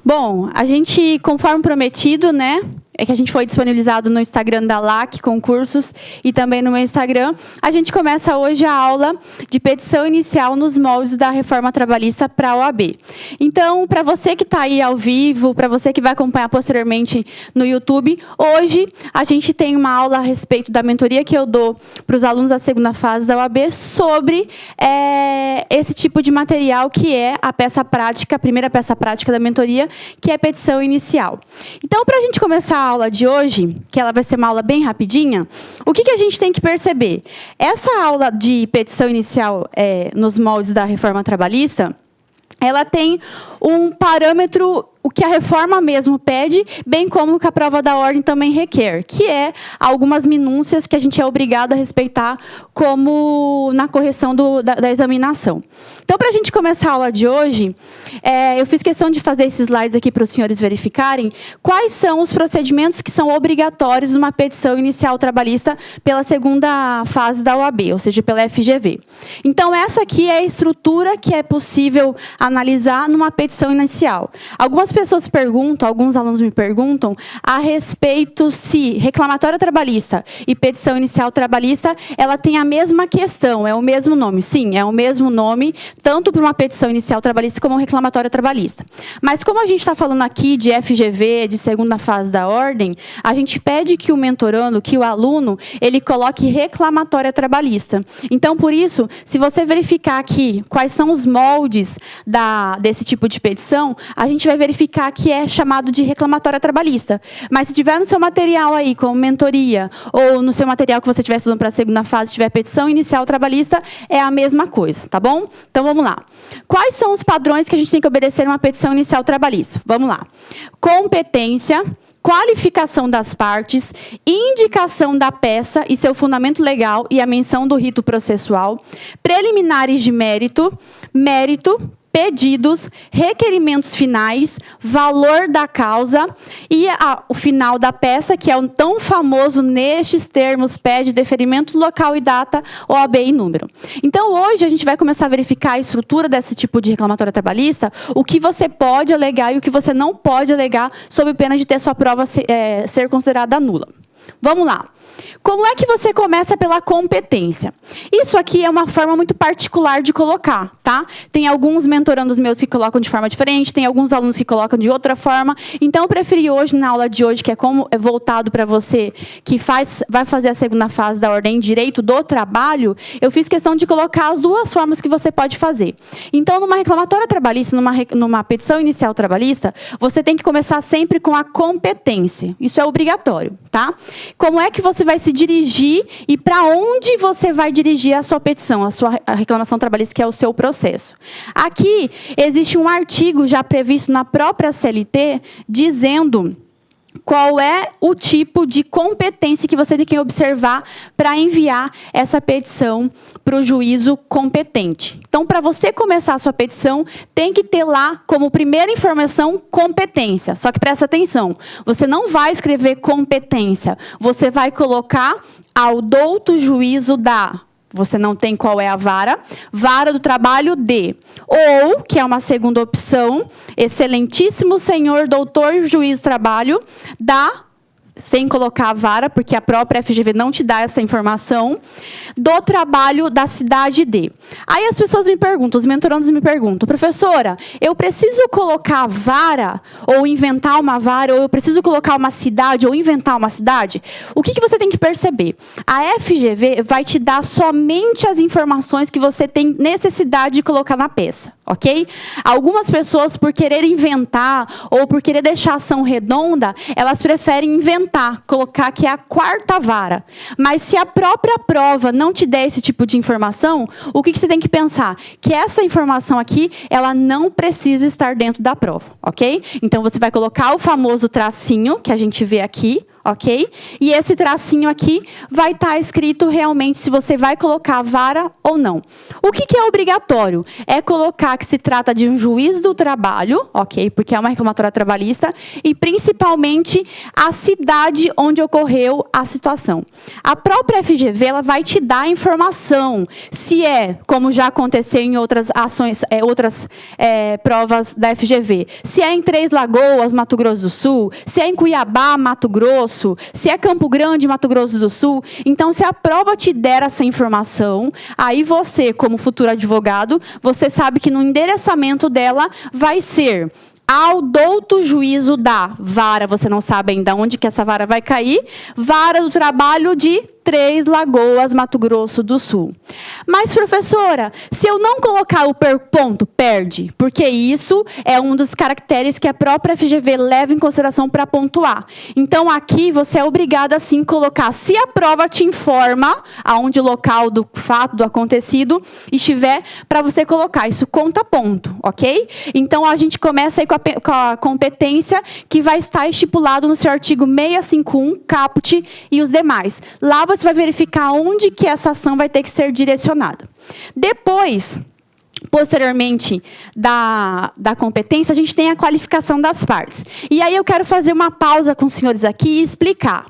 Bom, a gente, conforme prometido, né? É que a gente foi disponibilizado no Instagram da LAC Concursos e também no meu Instagram. A gente começa hoje a aula de petição inicial nos moldes da reforma trabalhista para a OAB. Então, para você que está aí ao vivo, para você que vai acompanhar posteriormente no YouTube, hoje a gente tem uma aula a respeito da mentoria que eu dou para os alunos da segunda fase da OAB sobre esse tipo de material que é a peça prática, a primeira peça prática da mentoria, que é a petição inicial. Então, para a gente começar a aula de hoje, que ela vai ser uma aula bem rapidinha, o que a gente tem que perceber? Essa aula de petição inicial nos moldes da reforma trabalhista, ela tem um parâmetro, o que a reforma mesmo pede, bem como o que a prova da ordem também requer, que é algumas minúcias que a gente é obrigado a respeitar, como na correção da examinação. Então, para a gente começar a aula de hoje, eu fiz questão de fazer esses slides aqui para os senhores verificarem quais são os procedimentos que são obrigatórios numa petição inicial trabalhista pela segunda fase da OAB, ou seja, pela FGV. Então, essa aqui é a estrutura que é possível analisar numa petição inicial. Algumas pessoas perguntam, alguns alunos me perguntam, a respeito se reclamatório trabalhista e petição inicial trabalhista, ela tem a mesma questão, é o mesmo nome. Sim, é o mesmo nome, tanto para uma petição inicial trabalhista como um reclamatório trabalhista. Mas como a gente está falando aqui de FGV, de segunda fase da ordem, a gente pede que o mentorando, que o aluno, ele coloque reclamatória trabalhista. Então, por isso, se você verificar aqui quais são os moldes desse tipo de petição, a gente vai verificar que é chamado de reclamatória trabalhista. Mas se tiver no seu material aí, como mentoria, ou no seu material que você estiver estudando para a segunda fase, tiver petição inicial trabalhista, é a mesma coisa, tá bom? Então, vamos lá. Quais são os padrões que a gente tem que obedecer numa petição inicial trabalhista? Vamos lá. Competência, qualificação das partes, indicação da peça e seu fundamento legal e a menção do rito processual, preliminares de mérito, pedidos, requerimentos finais, valor da causa e o final da peça, que é o tão famoso nestes termos, pede deferimento local e data, OAB e número. Então, hoje, a gente vai começar a verificar a estrutura desse tipo de reclamatória trabalhista, o que você pode alegar e o que você não pode alegar, sob pena de ter sua prova ser considerada nula. Vamos lá. Como é que você começa pela competência? Isso aqui é uma forma muito particular de colocar, tá? Tem alguns mentorandos meus que colocam de forma diferente, tem alguns alunos que colocam de outra forma. Então, eu preferi hoje, na aula de hoje, que é voltado para você que vai fazer a segunda fase da ordem direito do trabalho, eu fiz questão de colocar as duas formas que você pode fazer. Então, numa reclamatória trabalhista, numa petição inicial trabalhista, você tem que começar sempre com a competência. Isso é obrigatório, tá? Como é que você vai se dirigir e para onde você vai dirigir a sua petição, a reclamação trabalhista, que é o seu processo. Aqui existe um artigo já previsto na própria CLT dizendo qual é o tipo de competência que você tem que observar para enviar essa petição para o juízo competente. Então, para você começar a sua petição, tem que ter lá como primeira informação competência. Só que presta atenção, você não vai escrever competência, você vai colocar ao douto juízo da... Você não tem qual é a vara do trabalho de. Ou, que é uma segunda opção, excelentíssimo senhor doutor juiz do trabalho, da, sem colocar a vara, porque a própria FGV não te dá essa informação, do trabalho da cidade de. Aí as pessoas me perguntam, os mentorandos me perguntam, professora, eu preciso colocar a vara, ou inventar uma vara, ou eu preciso colocar uma cidade, ou inventar uma cidade? O que você tem que perceber? A FGV vai te dar somente as informações que você tem necessidade de colocar na peça, ok? Algumas pessoas, por querer inventar, ou por querer deixar a ação redonda, elas preferem inventar, colocar que é a quarta vara. Mas se a própria prova não te der esse tipo de informação, o que você tem que pensar? Que essa informação aqui, ela não precisa estar dentro da prova, ok? Então, você vai colocar o famoso tracinho, que a gente vê aqui, ok? E esse tracinho aqui vai estar escrito realmente se você vai colocar a vara ou não. O que é obrigatório? É colocar que se trata de um juiz do trabalho, ok? Porque é uma reclamatória trabalhista, e principalmente a cidade onde ocorreu a situação. A própria FGV, ela vai te dar a informação se é, como já aconteceu em outras ações, provas da FGV, se é em Três Lagoas, Mato Grosso do Sul, se é em Cuiabá, Mato Grosso, se é Campo Grande, Mato Grosso do Sul. Então, se a prova te der essa informação, aí você, como futuro advogado, você sabe que no endereçamento dela vai ser ao douto juízo da vara, você não sabe ainda onde que essa vara vai cair, vara do trabalho de Três Lagoas, Mato Grosso do Sul. Mas, professora, se eu não colocar o ponto, perde, porque isso é um dos caracteres que a própria FGV leva em consideração para pontuar. Então, aqui você é obrigada, sim, a colocar, se a prova te informa aonde o local do fato, do acontecido, estiver, para você colocar. Isso conta ponto, ok? Então, a gente começa aí com a competência que vai estar estipulado no seu artigo 651, caput e os demais. Lá você vai verificar onde que essa ação vai ter que ser direcionada. Depois, posteriormente da competência, a gente tem a qualificação das partes. E aí eu quero fazer uma pausa com os senhores aqui e explicar.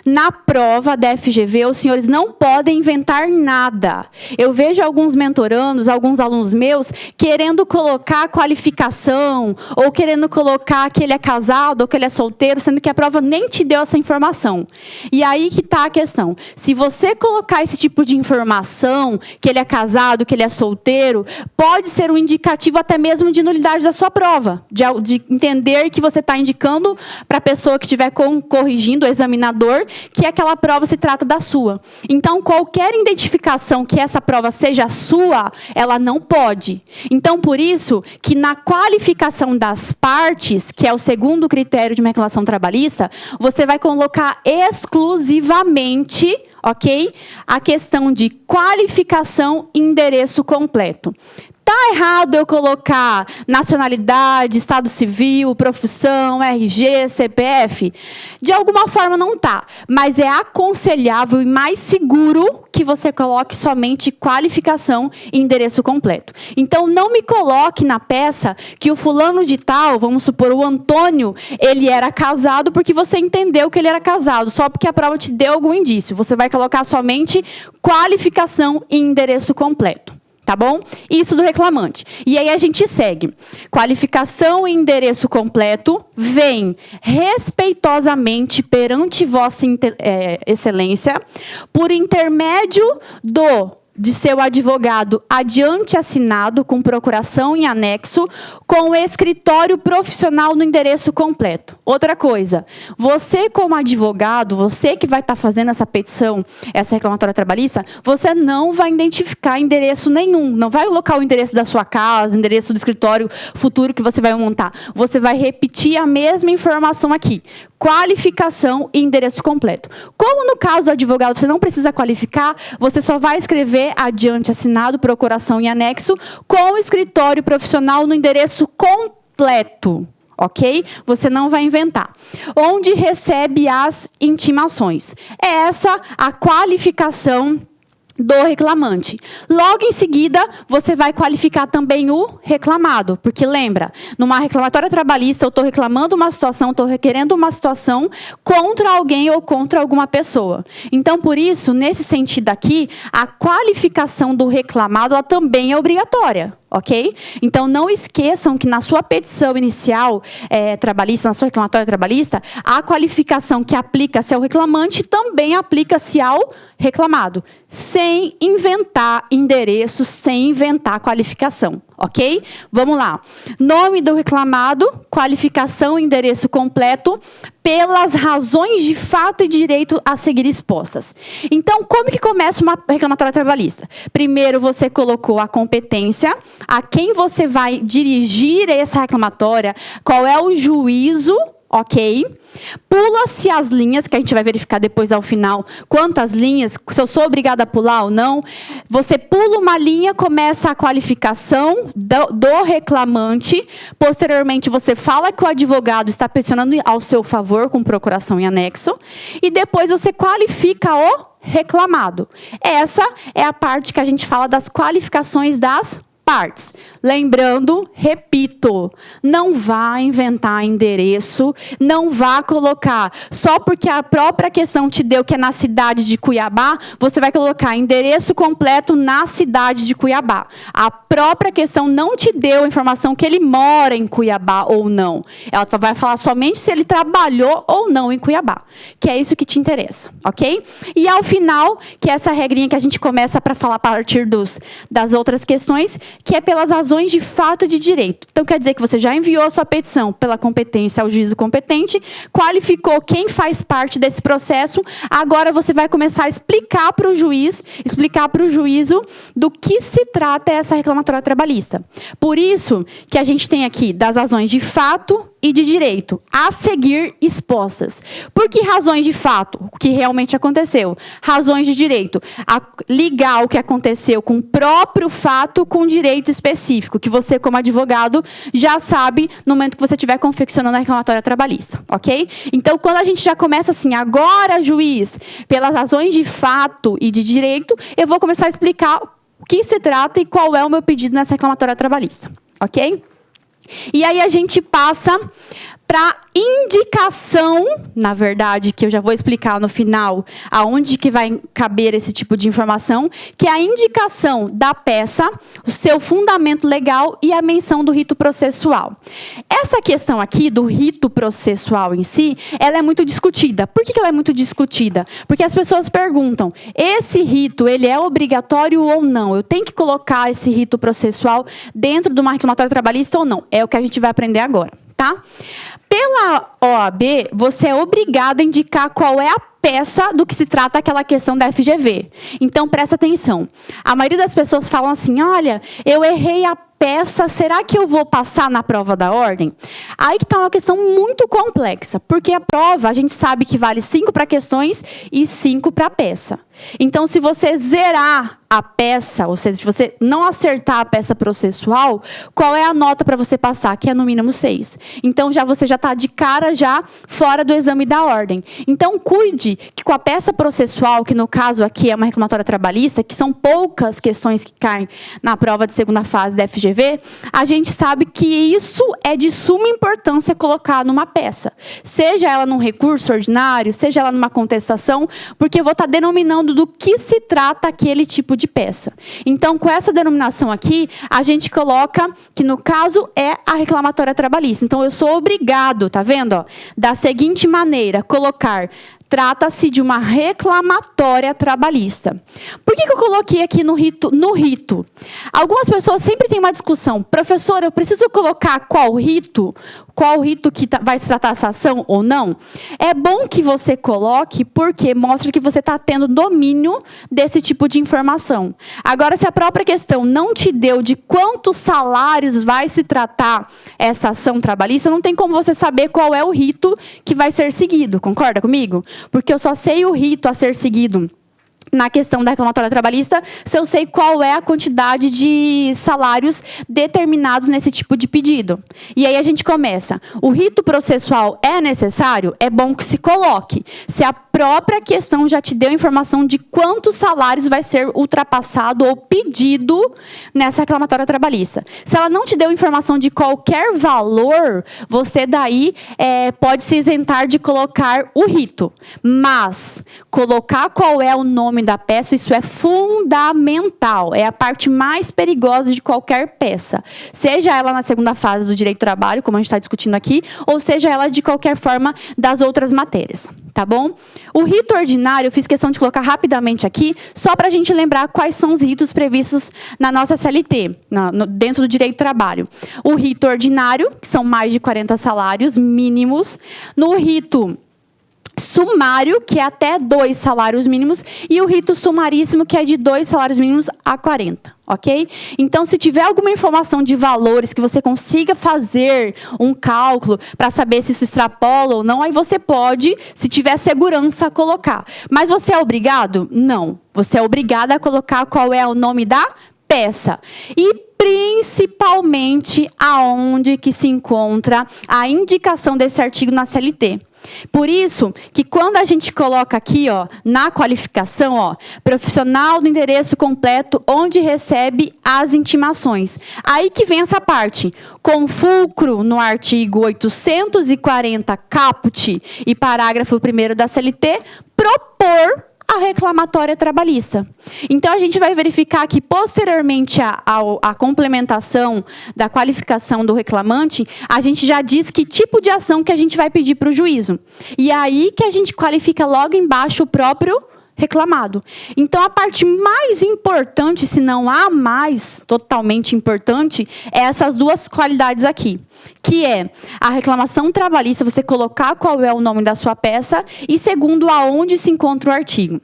Na prova da FGV, os senhores não podem inventar nada. Eu vejo alguns mentorandos, alguns alunos meus, querendo colocar qualificação, ou querendo colocar que ele é casado, ou que ele é solteiro, sendo que a prova nem te deu essa informação. E aí que está a questão. Se você colocar esse tipo de informação, que ele é casado, que ele é solteiro, pode ser um indicativo até mesmo de nulidade da sua prova. De entender que você está indicando para a pessoa que estiver corrigindo, o examinador, que aquela prova se trata da sua. Então, qualquer identificação que essa prova seja sua, ela não pode. Então, por isso, que na qualificação das partes, que é o segundo critério de uma reclamação trabalhista, você vai colocar exclusivamente, ok? A questão de qualificação e endereço completo. Está errado eu colocar nacionalidade, estado civil, profissão, RG, CPF? De alguma forma não está, mas é aconselhável e mais seguro que você coloque somente qualificação e endereço completo. Então, não me coloque na peça que o fulano de tal, vamos supor, o Antônio, ele era casado porque você entendeu que ele era casado, só porque a prova te deu algum indício. Você vai colocar somente qualificação e endereço completo. Tá bom? Isso do reclamante. E aí a gente segue. Qualificação e endereço completo vem respeitosamente perante vossa excelência, por intermédio de seu advogado adiante assinado com procuração em anexo, com o escritório profissional no endereço completo. Outra coisa, você como advogado, você que vai estar fazendo essa petição, essa reclamatória trabalhista, você não vai identificar endereço nenhum, não vai colocar o endereço da sua casa, endereço do escritório futuro que você vai montar. Você vai repetir a mesma informação aqui. Qualificação e endereço completo. Como no caso do advogado você não precisa qualificar, você só vai escrever adiante assinado, procuração em anexo, com o escritório profissional no endereço completo. Ok? Você não vai inventar. Onde recebe as intimações. É essa a qualificação do reclamante. Logo em seguida, você vai qualificar também o reclamado, porque lembra, numa reclamatória trabalhista, eu estou reclamando uma situação, estou requerendo uma situação contra alguém ou contra alguma pessoa. Então, por isso, nesse sentido aqui, a qualificação do reclamado, ela também é obrigatória. Ok? Então, não esqueçam que na sua petição inicial trabalhista, na sua reclamatória trabalhista, a qualificação que aplica-se ao reclamante também aplica-se ao reclamado, sem inventar endereço, sem inventar qualificação. Ok? Vamos lá. Nome do reclamado, qualificação e endereço completo, pelas razões de fato e direito a seguir expostas. Então, como que começa uma reclamatória trabalhista? Primeiro, você colocou a competência, a quem você vai dirigir essa reclamatória, qual é o juízo, ok? Pula-se as linhas, que a gente vai verificar depois ao final quantas linhas, se eu sou obrigada a pular ou não. Você pula uma linha, começa a qualificação do reclamante. Posteriormente, você fala que o advogado está peticionando ao seu favor com procuração em anexo. E depois você qualifica o reclamado. Essa é a parte que a gente fala das qualificações das partes. Lembrando, repito, não vá inventar endereço, não vá colocar, só porque a própria questão te deu que é na cidade de Cuiabá, você vai colocar endereço completo na cidade de Cuiabá. A própria questão não te deu a informação que ele mora em Cuiabá ou não. Ela só vai falar somente se ele trabalhou ou não em Cuiabá, que é isso que te interessa, ok? E ao final, que é essa regrinha que a gente começa para falar a partir das outras questões, que é pelas razões de fato e de direito. Então, quer dizer que você já enviou a sua petição pela competência ao juízo competente, qualificou quem faz parte desse processo, agora você vai começar a explicar para o juiz, explicar para o juízo do que se trata essa reclamatória trabalhista. Por isso que a gente tem aqui das razões de fato e de direito, a seguir expostas. Por que razões de fato? O que realmente aconteceu. Razões de direito. Ligar o que aconteceu com o próprio fato com direito específico, que você, como advogado, já sabe no momento que você estiver confeccionando a reclamatória trabalhista, ok? Então, quando a gente já começa assim, agora, juiz, pelas razões de fato e de direito, eu vou começar a explicar o que se trata e qual é o meu pedido nessa reclamatória trabalhista, ok? E aí a gente passa para indicação, na verdade, que eu já vou explicar no final, aonde que vai caber esse tipo de informação, que é a indicação da peça, o seu fundamento legal e a menção do rito processual. Essa questão aqui do rito processual em si, ela é muito discutida. Por que ela é muito discutida? Porque as pessoas perguntam, esse rito, ele é obrigatório ou não? Eu tenho que colocar esse rito processual dentro de uma reclamatória trabalhista ou não? É o que a gente vai aprender agora, tá? Pela OAB, você é obrigado a indicar qual é a peça do que se trata aquela questão da FGV. Então, presta atenção. A maioria das pessoas falam assim, olha, eu errei a peça, será que eu vou passar na prova da ordem? Aí que está uma questão muito complexa, porque a prova, a gente sabe que vale 5 para questões e 5 para peça. Então, se você zerar a peça, ou seja, se você não acertar a peça processual, qual é a nota para você passar? Que é no mínimo 6. Então, você já está de cara já fora do exame da ordem. Então, cuide que com a peça processual, que no caso aqui é uma reclamatória trabalhista, que são poucas questões que caem na prova de segunda fase da FGV, a gente sabe que isso é de suma importância colocar numa peça. Seja ela num recurso ordinário, seja ela numa contestação, porque eu vou estar denominando do que se trata aquele tipo de peça. Então, com essa denominação aqui, a gente coloca que, no caso, é a reclamatória trabalhista. Então, eu sou obrigado, tá vendo? Ó, da seguinte maneira, colocar... Trata-se de uma reclamatória trabalhista. Por que eu coloquei aqui no rito? Algumas pessoas sempre têm uma discussão. Professor, eu preciso colocar qual rito que vai se tratar essa ação ou não? É bom que você coloque, porque mostra que você está tendo domínio desse tipo de informação. Agora, se a própria questão não te deu de quantos salários vai se tratar essa ação trabalhista, não tem como você saber qual é o rito que vai ser seguido. Concorda comigo? Porque eu só sei o rito a ser seguido na questão da reclamatória trabalhista, se eu sei qual é a quantidade de salários determinados nesse tipo de pedido. E aí a gente começa. O rito processual é necessário? É bom que se coloque. Se a própria questão já te deu informação de quantos salários vai ser ultrapassado ou pedido nessa reclamatória trabalhista. Se ela não te deu informação de qualquer valor, você daí pode se isentar de colocar o rito. Mas colocar qual é o nome da peça, isso é fundamental. É a parte mais perigosa de qualquer peça. Seja ela na segunda fase do direito do trabalho, como a gente está discutindo aqui, ou seja ela de qualquer forma das outras matérias. Tá bom? O rito ordinário, eu fiz questão de colocar rapidamente aqui, só para a gente lembrar quais são os ritos previstos na nossa CLT, dentro do direito do trabalho. O rito ordinário, que são mais de 40 salários mínimos. No rito sumário, que é até 2 salários mínimos, e o rito sumaríssimo, que é de 2 salários mínimos a 40, ok? Então, se tiver alguma informação de valores que você consiga fazer um cálculo para saber se isso extrapola ou não, aí você pode, se tiver segurança, colocar. Mas você é obrigado? Não. Você é obrigado a colocar qual é o nome da peça. E principalmente aonde que se encontra a indicação desse artigo na CLT. Por isso, que quando a gente coloca aqui, ó, na qualificação, ó, profissional do endereço completo onde recebe as intimações. Aí que vem essa parte. Com fulcro no artigo 840 caput e parágrafo 1º da CLT, propor a reclamatória trabalhista. Então, a gente vai verificar que, posteriormente à complementação da qualificação do reclamante, a gente já diz que tipo de ação que a gente vai pedir para o juízo. E aí que a gente qualifica logo embaixo o próprio reclamado. Então, a parte mais importante, se não a mais totalmente importante, é essas duas qualidades aqui, que é a reclamação trabalhista, você colocar qual é o nome da sua peça, e segundo, aonde se encontra o artigo.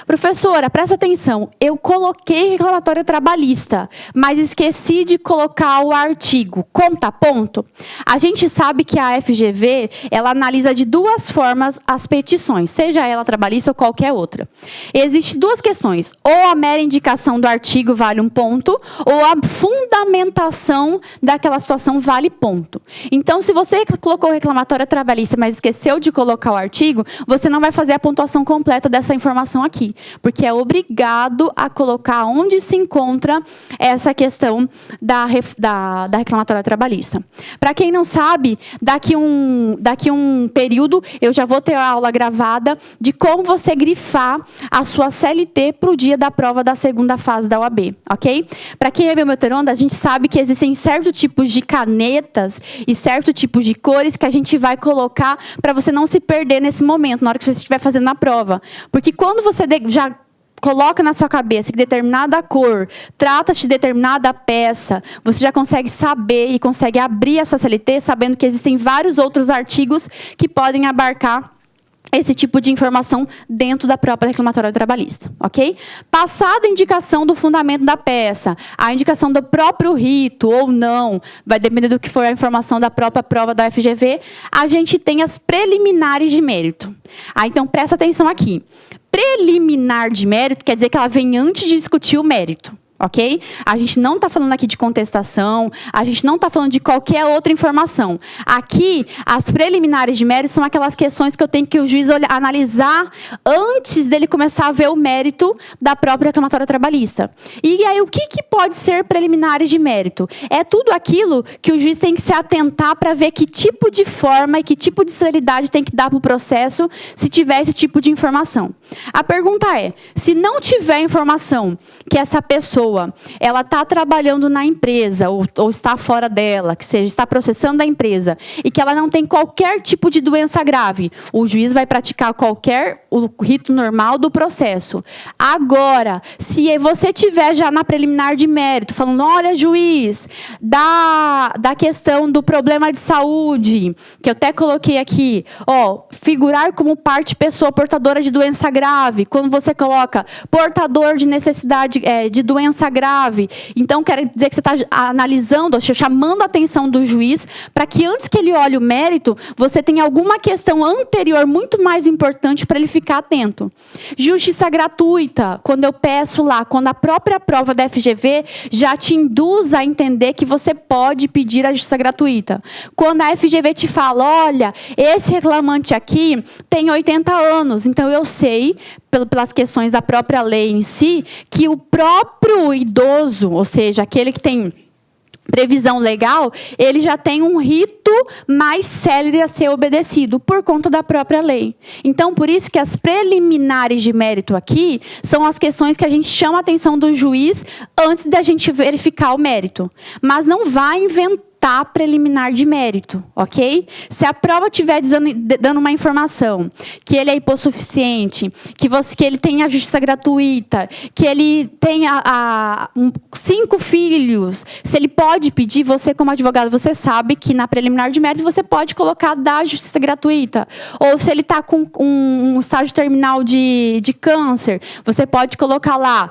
Professora, presta atenção, eu coloquei reclamatória trabalhista, mas esqueci de colocar o artigo. Conta ponto? A gente sabe que a FGV, ela analisa de duas formas as petições, seja ela trabalhista ou qualquer outra. Existem duas questões, ou a mera indicação do artigo vale um ponto, ou a fundamentação daquela situação vale ponto. Então, se você colocou reclamatória trabalhista, mas esqueceu de colocar o artigo, você não vai fazer a pontuação completa dessa informação aqui, porque é obrigado a colocar onde se encontra essa questão da reclamatória trabalhista. Para quem não sabe, daqui um período, eu já vou ter a aula gravada de como você grifar a sua CLT para o dia da prova da segunda fase da OAB, ok? Para quem é meteorônico, a gente sabe que existem certos tipos de canetas e certos tipos de cores que a gente vai colocar para você não se perder nesse momento, na hora que você estiver fazendo a prova. Porque quando você já coloca na sua cabeça que determinada cor trata-se de determinada peça, você já consegue saber e consegue abrir a sua CLT sabendo que existem vários outros artigos que podem abarcar esse tipo de informação dentro da própria reclamatória trabalhista, ok? Passada a indicação do fundamento da peça, a indicação do próprio rito ou não, vai depender do que for a informação da própria prova da FGV, a gente tem as preliminares de mérito. Então, presta atenção aqui. Preliminar de mérito quer dizer que ela vem antes de discutir o mérito. Ok? A gente não está falando aqui de contestação, a gente não está falando de qualquer outra informação. Aqui, as preliminares de mérito são aquelas questões que eu tenho que o juiz analisar antes dele começar a ver o mérito da própria reclamatória trabalhista. E aí, o que pode ser preliminares de mérito? É tudo aquilo que o juiz tem que se atentar para ver que tipo de forma e que tipo de celeridade tem que dar para o processo se tiver esse tipo de informação. A pergunta é, se não tiver informação que essa pessoa ela está trabalhando na empresa ou está fora dela, que seja, está processando a empresa e que ela não tem qualquer tipo de doença grave, o juiz vai praticar o rito normal do processo. Agora, se você tiver já na preliminar de mérito, falando, olha, juiz, da questão do problema de saúde, que eu até coloquei aqui, ó, figurar como parte pessoa portadora de doença grave, quando você coloca portador de necessidade de doença grave. Então, quer dizer que você está analisando, chamando a atenção do juiz, para que antes que ele olhe o mérito, você tenha alguma questão anterior muito mais importante para ele ficar atento. Justiça gratuita, quando eu peço lá, quando a própria prova da FGV já te induz a entender que você pode pedir a justiça gratuita. Quando a FGV te fala, olha, esse reclamante aqui tem 80 anos, então eu sei, pelas questões da própria lei em si, que o próprio idoso, ou seja, aquele que tem previsão legal, ele já tem um rito mais célere a ser obedecido, por conta da própria lei. Então, por isso que as preliminares de mérito aqui são as questões que a gente chama a atenção do juiz antes da gente verificar o mérito. Mas não vai inventar preliminar de mérito, ok? Se a prova estiver dando uma informação que ele é hipossuficiente, que ele tem a justiça gratuita, que ele tem 5 filhos, se ele pode pedir, você como advogado, você sabe que na preliminar de mérito você pode colocar da justiça gratuita. Ou se ele está com um estágio terminal de câncer, você pode colocar lá,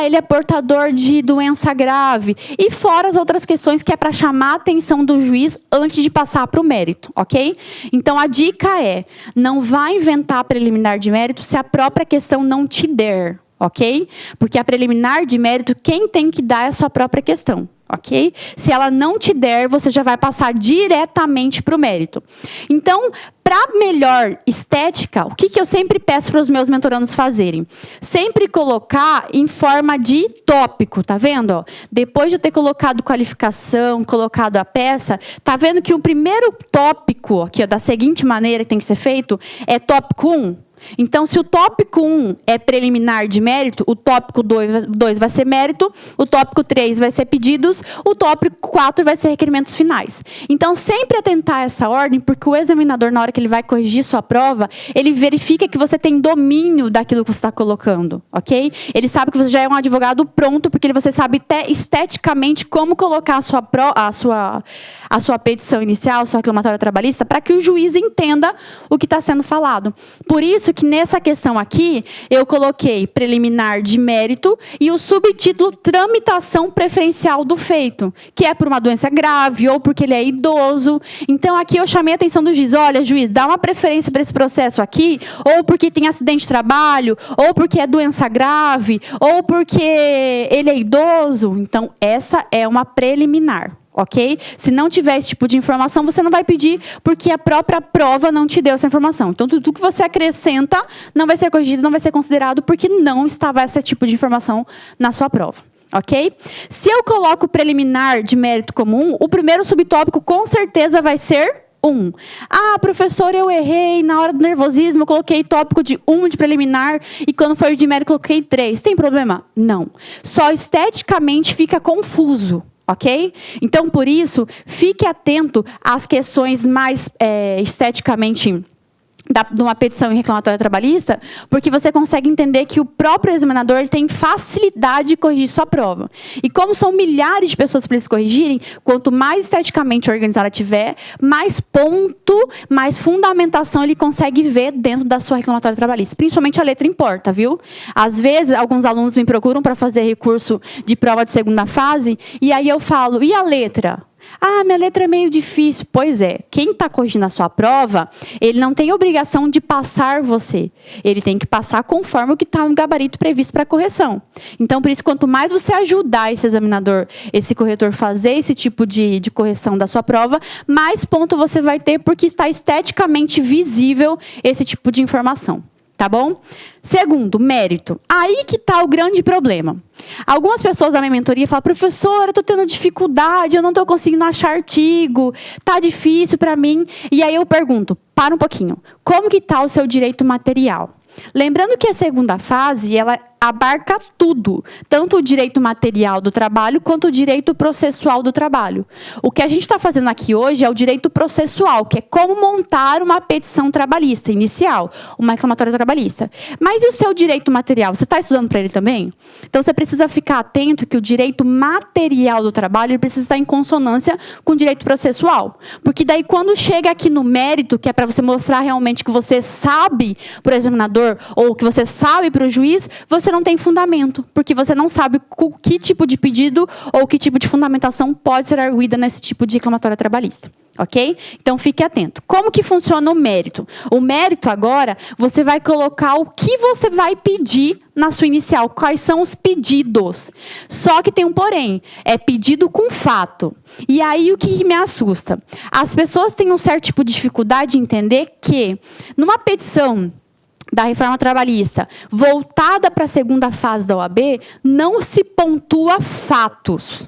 ele é portador de doença grave. E fora as outras questões que é para chamar a atenção do juiz antes de passar para o mérito, ok? Então, a dica é, não vai inventar a preliminar de mérito se a própria questão não te der, ok? Porque a preliminar de mérito, quem tem que dar é a sua própria questão, ok? Se ela não te der, você já vai passar diretamente para o mérito. Então, para melhor estética, o que eu sempre peço para os meus mentorandos fazerem? Sempre colocar em forma de tópico, tá vendo? Ó, depois de eu ter colocado qualificação, colocado a peça, tá vendo que o primeiro tópico, aqui, ó, da seguinte maneira que tem que ser feito, é tópico 1. Então, se o tópico 1 é preliminar de mérito, o tópico 2 vai ser mérito, o tópico 3 vai ser pedidos, o tópico 4 vai ser requerimentos finais. Então, sempre atentar a essa ordem, porque o examinador, na hora que ele vai corrigir sua prova, ele verifica que você tem domínio daquilo que você está colocando, ok? Ele sabe que você já é um advogado pronto, porque você sabe esteticamente como colocar a sua petição inicial, a sua reclamatória trabalhista, para que o juiz entenda o que está sendo falado. Por isso que nessa questão aqui, eu coloquei preliminar de mérito e o subtítulo tramitação preferencial do feito, que é por uma doença grave ou porque ele é idoso. Então, aqui eu chamei a atenção do juiz. Olha, juiz, dá uma preferência para esse processo aqui, ou porque tem acidente de trabalho, ou porque é doença grave, ou porque ele é idoso. Então, essa é uma preliminar. Ok? Se não tiver esse tipo de informação, você não vai pedir, porque a própria prova não te deu essa informação. Então, tudo que você acrescenta não vai ser corrigido, não vai ser considerado, porque não estava esse tipo de informação na sua prova. Ok? Se eu coloco preliminar de mérito comum, o primeiro subtópico com certeza vai ser 1. Professor, eu errei, na hora do nervosismo eu coloquei tópico de 1 de preliminar e quando foi de mérito coloquei 3. Tem problema? Não. Só esteticamente fica confuso. Ok? Então, por isso, fique atento às questões mais esteticamente de uma petição em reclamatória trabalhista, porque você consegue entender que o próprio examinador tem facilidade de corrigir sua prova. E como são milhares de pessoas para eles corrigirem, quanto mais esteticamente organizada tiver, mais ponto, mais fundamentação ele consegue ver dentro da sua reclamatória trabalhista. Principalmente a letra importa, viu? Às vezes, alguns alunos me procuram para fazer recurso de prova de segunda fase, e aí eu falo, e a letra? Minha letra é meio difícil. Pois é, quem está corrigindo a sua prova, ele não tem obrigação de passar você. Ele tem que passar conforme o que está no gabarito previsto para correção. Então, por isso, quanto mais você ajudar esse examinador, esse corretor, fazer esse tipo de correção da sua prova, mais ponto você vai ter, porque está esteticamente visível esse tipo de informação. Tá bom? Segundo, mérito. Aí que está o grande problema. Algumas pessoas da minha mentoria falam, professora, eu estou tendo dificuldade, eu não estou conseguindo achar artigo, está difícil para mim. E aí eu pergunto, para um pouquinho, como que está o seu direito material? Lembrando que a segunda fase, ela abarca tudo, tanto o direito material do trabalho, quanto o direito processual do trabalho. O que a gente está fazendo aqui hoje é o direito processual, que é como montar uma petição trabalhista inicial, uma reclamatória trabalhista. Mas e o seu direito material? Você está estudando para ele também? Então, você precisa ficar atento que o direito material do trabalho ele precisa estar em consonância com o direito processual. Porque daí, quando chega aqui no mérito, que é para você mostrar realmente que você sabe para o examinador ou que você sabe para o juiz, você não tem fundamento, porque você não sabe que tipo de pedido ou que tipo de fundamentação pode ser arguída nesse tipo de reclamatória trabalhista. Ok? Então, fique atento. Como que funciona o mérito? O mérito, agora, você vai colocar o que você vai pedir na sua inicial. Quais são os pedidos? Só que tem um porém. É pedido com fato. E aí, o que me assusta? As pessoas têm um certo tipo de dificuldade de entender que, numa petição da reforma trabalhista, voltada para a segunda fase da OAB, não se pontua fatos.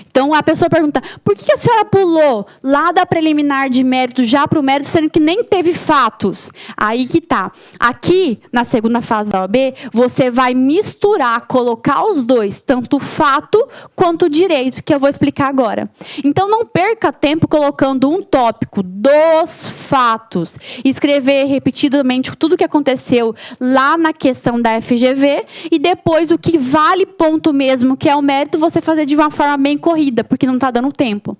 Então, a pessoa pergunta, por que a senhora pulou lá da preliminar de mérito já para o mérito, sendo que nem teve fatos? Aí que tá. Aqui, na segunda fase da OAB, você vai misturar, colocar os dois, tanto o fato quanto o direito, que eu vou explicar agora. Então, não perca tempo colocando um tópico dos fatos, escrever repetidamente tudo o que aconteceu lá na questão da FGV, e depois o que vale ponto mesmo, que é o mérito, você fazer de uma forma bem corrida, porque não está dando tempo.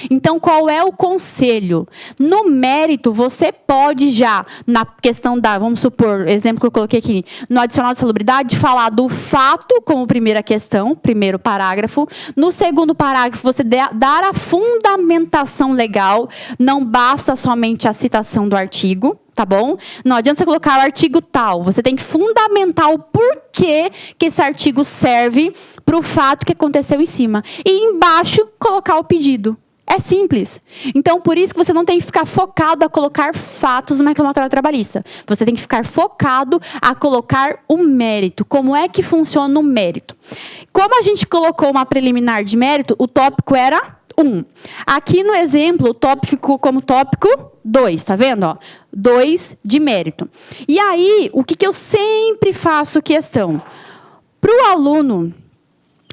Então, qual é o conselho? No mérito, você pode já, na questão da, vamos supor, exemplo que eu coloquei aqui, no adicional de salubridade, falar do fato como primeira questão, primeiro parágrafo. No segundo parágrafo, você dar a fundamentação legal, não basta somente a citação do artigo. Tá bom? Não adianta você colocar o artigo tal. Você tem que fundamentar o porquê que esse artigo serve para o fato que aconteceu em cima. E embaixo, colocar o pedido. É simples. Então, por isso que você não tem que ficar focado a colocar fatos no reclamatório trabalhista. Você tem que ficar focado a colocar o mérito. Como é que funciona o mérito? Como a gente colocou uma preliminar de mérito, o tópico era 1. Aqui no exemplo, o tópico ficou como tópico 2, tá vendo? Ó, 2 de mérito. E aí, o que eu sempre faço questão? Para o aluno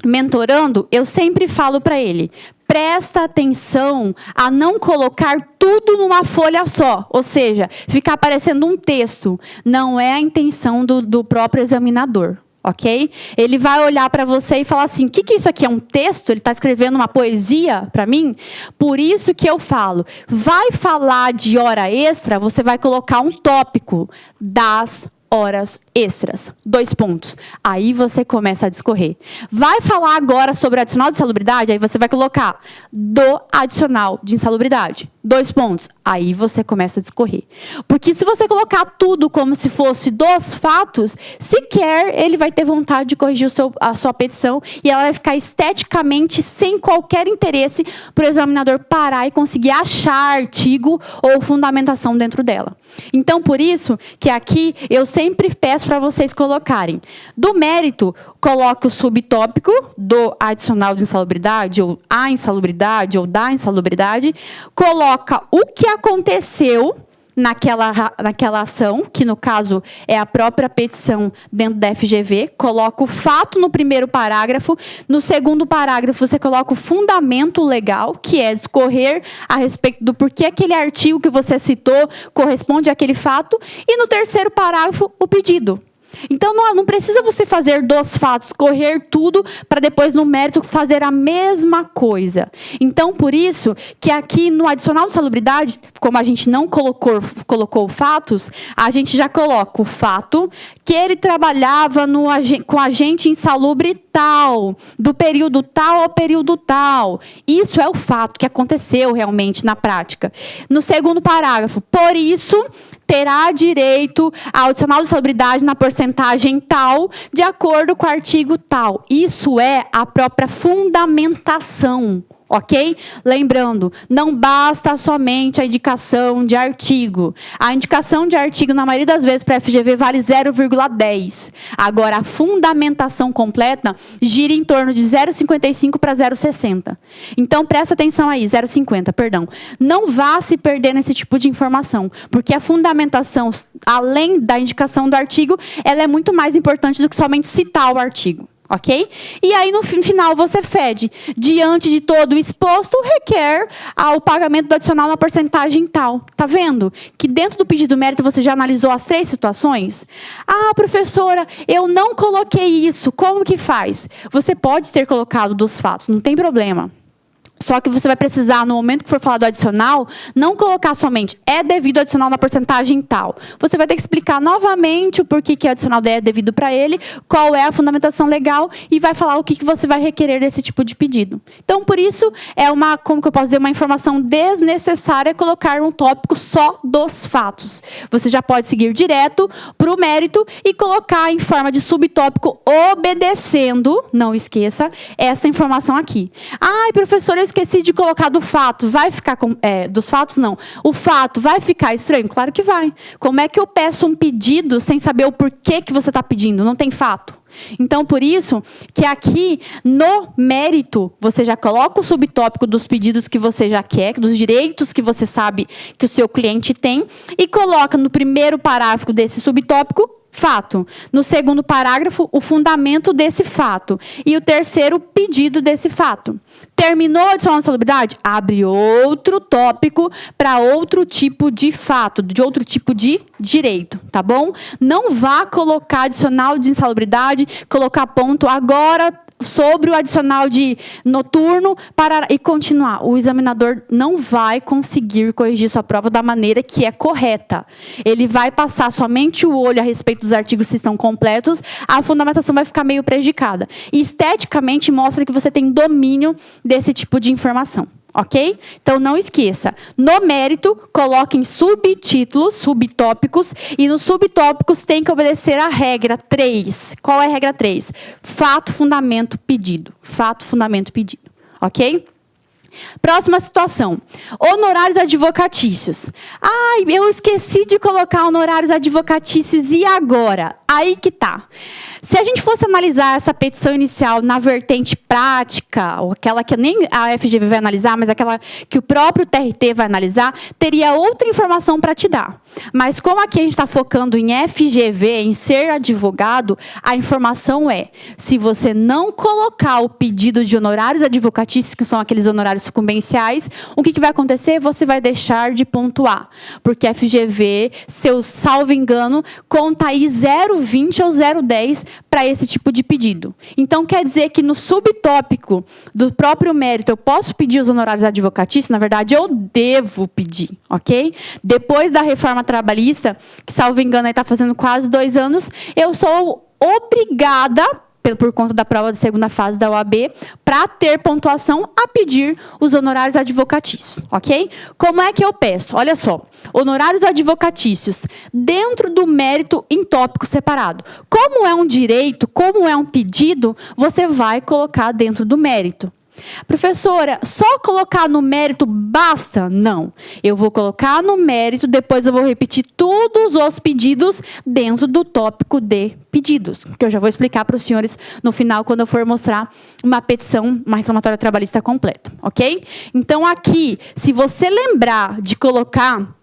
mentorando, eu sempre falo para ele, presta atenção a não colocar tudo numa folha só, ou seja, ficar parecendo um texto. Não é a intenção do próprio examinador. Ok? Ele vai olhar para você e falar assim, o que isso aqui é um texto? Ele está escrevendo uma poesia para mim? Por isso que eu falo, vai falar de hora extra, você vai colocar um tópico das horas extras. 2 pontos. Aí você começa a discorrer. Vai falar agora sobre o adicional de insalubridade, aí você vai colocar do adicional de insalubridade. 2 pontos. Aí você começa a discorrer. Porque se você colocar tudo como se fosse dos fatos, sequer ele vai ter vontade de corrigir a sua petição e ela vai ficar esteticamente sem qualquer interesse para o examinador parar e conseguir achar artigo ou fundamentação dentro dela. Então, por isso que aqui eu sempre peço para vocês colocarem. Do mérito, coloque o subtópico do adicional de insalubridade, ou a insalubridade, ou da insalubridade. Coloca o que aconteceu naquela ação, que no caso é a própria petição dentro da FGV, coloca o fato no primeiro parágrafo, no segundo parágrafo você coloca o fundamento legal, que é discorrer a respeito do porquê aquele artigo que você citou corresponde àquele fato, e no terceiro parágrafo o pedido. Então, não precisa você fazer dos fatos, correr tudo, para depois, no mérito, fazer a mesma coisa. Então, por isso, que aqui no adicional de salubridade, como a gente não colocou fatos, a gente já coloca o fato que ele trabalhava com agente insalubre tal, do período tal ao período tal. Isso é o fato que aconteceu realmente na prática. No segundo parágrafo, por isso, terá direito ao adicional de salubridade na porcentagem tal, de acordo com o artigo tal. Isso é a própria fundamentação. Ok? Lembrando, não basta somente a indicação de artigo. A indicação de artigo, na maioria das vezes, para a FGV, vale 0,10. Agora, a fundamentação completa gira em torno de 0,55 para 0,60. Então, presta atenção aí, 0,50, perdão. Não vá se perder nesse tipo de informação, porque a fundamentação, além da indicação do artigo, ela é muito mais importante do que somente citar o artigo. Ok? E aí, no final, você fede. Diante de todo o exposto, requer o pagamento do adicional na porcentagem tal. Tá vendo? Que dentro do pedido do mérito, você já analisou as 3 situações? Ah, professora, eu não coloquei isso. Como que faz? Você pode ter colocado dos fatos, não tem problema. Só que você vai precisar, no momento que for falar do adicional, não colocar somente é devido ao adicional na porcentagem tal. Você vai ter que explicar novamente o porquê que o adicional é devido para ele, qual é a fundamentação legal e vai falar o que você vai requerer desse tipo de pedido. Então, por isso, é como que eu posso dizer, uma informação desnecessária colocar um tópico só dos fatos. Você já pode seguir direto para o mérito e colocar em forma de subtópico obedecendo, não esqueça, essa informação aqui. Ai, professora, eu esqueci de colocar do fato, vai ficar dos fatos não, o fato vai ficar estranho? Claro que vai. Como é que eu peço um pedido sem saber o porquê que você está pedindo? Não tem fato. Então, por isso, que aqui, no mérito, você já coloca o subtópico dos pedidos que você já quer, dos direitos que você sabe que o seu cliente tem, e coloca no primeiro parágrafo desse subtópico, fato. No segundo parágrafo, o fundamento desse fato. E o terceiro, pedido desse fato. Terminou a adicional de insalubridade? Abre outro tópico para outro tipo de fato, de outro tipo de direito, tá bom? Não vá colocar adicional de insalubridade, colocar ponto agora sobre o adicional de noturno e continuar. O examinador não vai conseguir corrigir sua prova da maneira que é correta. Ele vai passar somente o olho a respeito dos artigos se estão completos, a fundamentação vai ficar meio prejudicada. E esteticamente mostra que você tem domínio desse tipo de informação. Ok? Então, não esqueça. No mérito, coloquem subtítulos, subtópicos, e nos subtópicos tem que obedecer a regra 3. Qual é a regra 3? Fato, fundamento, pedido. Fato, fundamento, pedido. Ok? Próxima situação. Honorários advocatícios. Ai, eu esqueci de colocar honorários advocatícios, e agora? Aí que tá. Se a gente fosse analisar essa petição inicial na vertente prática, ou aquela que nem a FGV vai analisar, mas aquela que o próprio TRT vai analisar, teria outra informação para te dar. Mas como aqui a gente está focando em FGV, em ser advogado, a informação é, se você não colocar o pedido de honorários advocatícios, que são aqueles honorários sucumbenciais, o que vai acontecer? Você vai deixar de pontuar. Porque a FGV, seu salvo engano, conta aí 0,20 ou 0,10 para esse tipo de pedido. Então, quer dizer que no subtópico do próprio mérito, eu posso pedir os honorários advocatícios? Na verdade, eu devo pedir, ok? Depois da reforma trabalhista, que, salvo engano, está fazendo quase 2 anos, eu sou obrigada, por conta da prova de segunda fase da OAB, para ter pontuação, a pedir os honorários advocatícios, ok? Como é que eu peço? Olha só, honorários advocatícios dentro do mérito em tópico separado. Como é um direito, como é um pedido, você vai colocar dentro do mérito. Professora, só colocar no mérito basta? Não. Eu vou colocar no mérito, depois eu vou repetir todos os pedidos dentro do tópico de pedidos, que eu já vou explicar para os senhores no final, quando eu for mostrar uma petição, uma reclamatória trabalhista completa, ok? Então, aqui, se você lembrar de colocar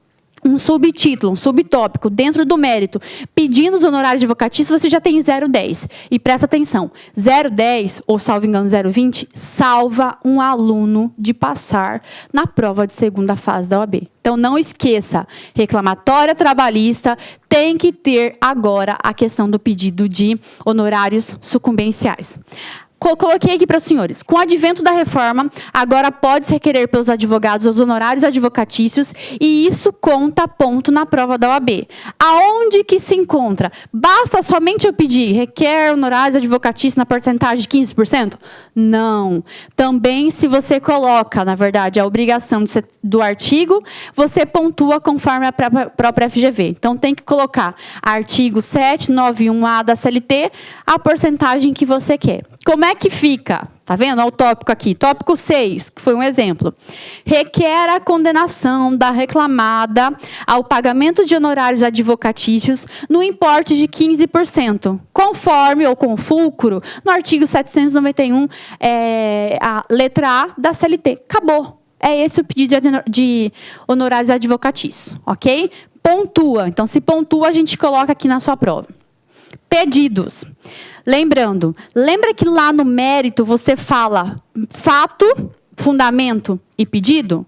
um subtítulo, um subtópico dentro do mérito, pedindo os honorários advocatícios, você já tem 0,10. E presta atenção, 0,10, ou salvo engano 0,20, salva um aluno de passar na prova de segunda fase da OAB. Então, não esqueça, reclamatória trabalhista tem que ter agora a questão do pedido de honorários sucumbenciais. Coloquei aqui para os senhores. Com o advento da reforma, agora pode-se requerer pelos advogados os honorários advocatícios, e isso conta ponto na prova da OAB. Aonde que se encontra? Basta somente eu pedir, requer honorários advocatícios na porcentagem de 15%? Não. Também, se você coloca, na verdade, a obrigação do artigo, você pontua conforme a própria FGV. Então, tem que colocar artigo 791A da CLT, a porcentagem que você quer. Como é que fica? Tá vendo? Olha o tópico aqui. Tópico 6, que foi um exemplo. Requer a condenação da reclamada ao pagamento de honorários advocatícios no importe de 15%, conforme ou com fulcro no artigo 791, a letra A da CLT. Acabou. É esse o pedido de honorários advocatícios, ok? Pontua. Então, se pontua, a gente coloca aqui na sua prova. Pedidos. Lembrando, lembra que lá no mérito você fala fato, fundamento e pedido?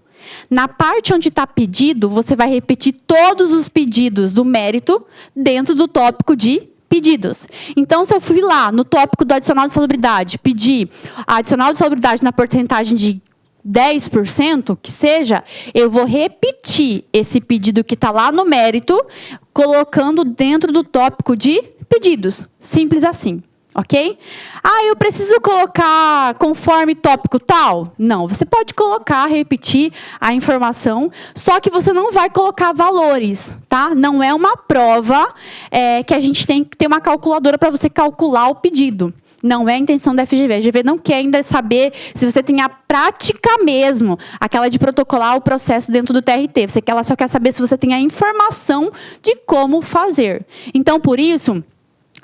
Na parte onde está pedido, você vai repetir todos os pedidos do mérito dentro do tópico de pedidos. Então, se eu fui lá no tópico do adicional de salubridade, pedir adicional de salubridade na porcentagem de 10%, que seja, eu vou repetir esse pedido que está lá no mérito, colocando dentro do tópico de pedidos. Simples assim, ok? Ah, eu preciso colocar conforme tópico tal? Não, você pode colocar, repetir a informação, só que você não vai colocar valores, tá? Não é uma prova que a gente tem que ter uma calculadora para você calcular o pedido. Não é a intenção da FGV. A FGV não quer ainda saber se você tem a prática mesmo, aquela de protocolar o processo dentro do TRT. Ela só quer saber se você tem a informação de como fazer. Então, por isso,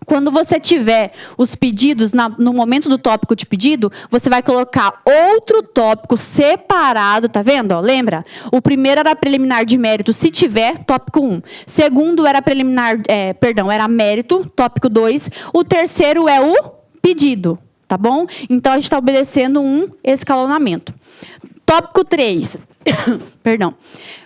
quando você tiver os pedidos no momento do tópico de pedido, você vai colocar outro tópico separado, tá vendo? Ó, lembra? O primeiro era preliminar de mérito, se tiver, tópico 1. Segundo era era mérito, tópico 2. O terceiro é o pedido, tá bom? Então, a gente está obedecendo um escalonamento. Tópico 3. Perdão.